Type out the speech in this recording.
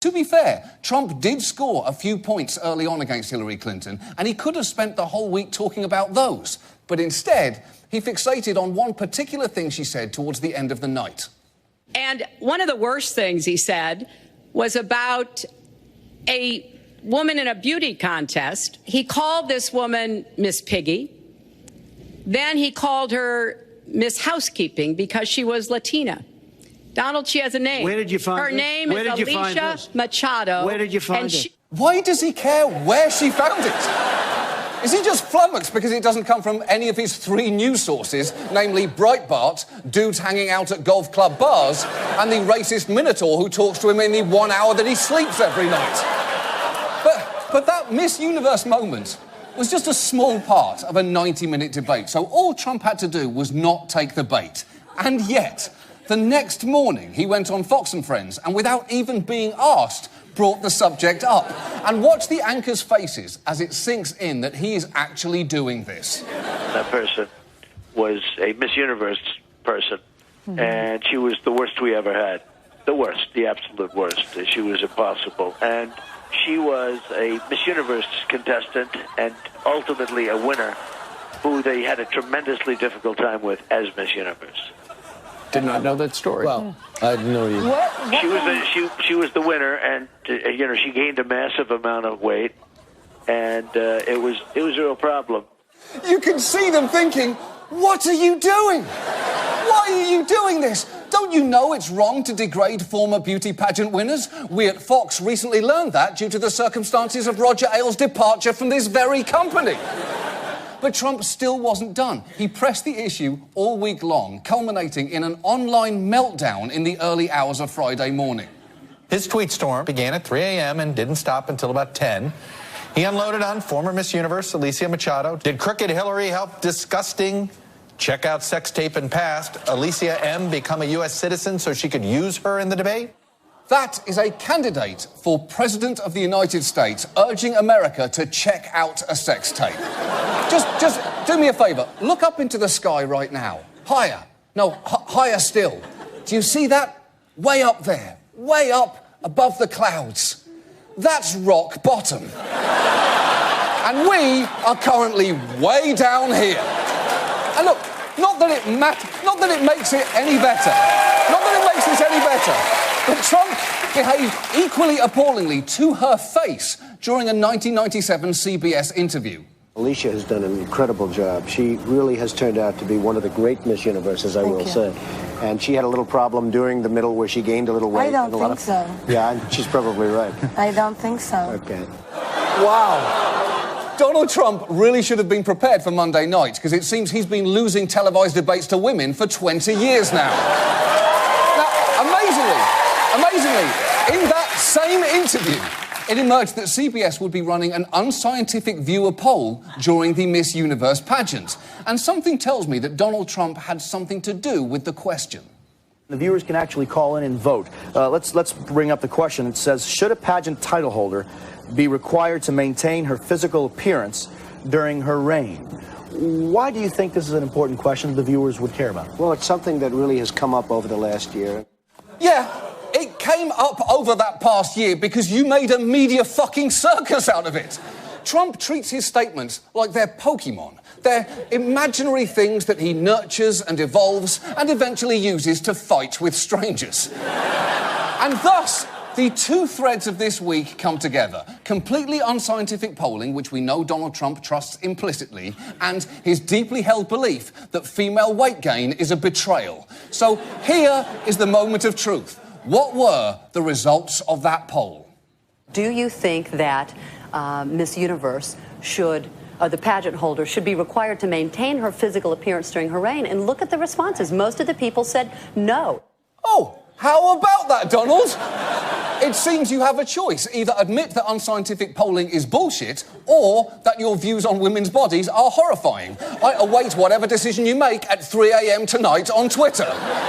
To be fair, Trump did score a few points early on against Hillary Clinton, and he could have spent the whole week talking about those. But instead, he fixated on one particular thing she said towards the end of the night. And one of the worst things he said was about a woman in a beauty contest. He called this woman Miss Piggy. Then he called her Miss Housekeeping because she was Latina. Donald, she has a name. Where did you find her this? name Where is did you find Alicia this? Machado. Where did you find it? Why does he care where she found it? Is he just flummoxed because it doesn't come from any of his 3 news sources, namely Breitbart, dudes hanging out at golf club bars, and the racist Minotaur who talks to him in the 1 hour that he sleeps every night? But that Miss Universe moment was just a small part of a 90-minute debate, so all Trump had to do was not take the bait. And yet, the next morning, he went on Fox and Friends, and without even being asked, brought the subject up. And watch the anchor's faces as it sinks in that he is actually doing this. That person was a Miss Universe person, and she was the worst we ever had. The worst, the absolute worst. She was impossible. And she was a Miss Universe contestant and ultimately a winner who they had a tremendously difficult time with as Miss Universe. Did not know that story. Well, I didn't know either. She was the winner, and she gained a massive amount of weight, and it was a real problem. You can see them thinking, what are you doing? Why are you doing this? Don't you know it's wrong to degrade former beauty pageant winners? We at Fox recently learned that due to the circumstances of Roger Ailes' departure from this very company. But Trump still wasn't done. He pressed the issue all week long, culminating in an online meltdown in the early hours of Friday morning. His tweet storm began at 3 a.m. and didn't stop until about 10. He unloaded on former Miss Universe, Alicia Machado. Did crooked Hillary help disgusting check-out sex tape and past Alicia M. become a U.S. citizen so she could use her in the debate? That is a candidate for President of the United States urging America to check out a sex tape. Just do me a favour. Look up into the sky right now. Higher. No, higher still. Do you see that? Way up there. Way up above the clouds. That's rock bottom. And we are currently way down here. And look, not that it makes it any better. Not that it makes this any better. But Trump behaved equally appallingly to her face during a 1997 CBS interview. Alicia has done an incredible job. She really has turned out to be one of the great Miss Universes, I will say. And she had a little problem during the middle where she gained a little weight. I don't think so. Yeah, she's probably right. I don't think so. Okay. Wow. Donald Trump really should have been prepared for Monday night, because it seems he's been losing televised debates to women for 20 years now. Now, amazingly, in that same interview, it emerged that CBS would be running an unscientific viewer poll during the Miss Universe pageant. And something tells me that Donald Trump had something to do with the question. The viewers can actually call in and vote. Let's bring up the question. It says, should a pageant title holder be required to maintain her physical appearance during her reign? Why do you think this is an important question the viewers would care about? Well, it's something that really has come up over the last year. Yeah, it came up over that past year because you made a media fucking circus out of it. Trump treats his statements like they're Pokemon. They're imaginary things that he nurtures and evolves and eventually uses to fight with strangers. And thus, the 2 threads of this week come together. Completely unscientific polling, which we know Donald Trump trusts implicitly, and his deeply held belief that female weight gain is a betrayal. So here is the moment of truth. What were the results of that poll? Do you think that Miss Universe should, the pageant holder, should be required to maintain her physical appearance during her reign? And look at the responses. Most of the people said no. Oh, how about that, Donald? It seems you have a choice. Either admit that unscientific polling is bullshit, or that your views on women's bodies are horrifying. I await whatever decision you make at 3 a.m. tonight on Twitter.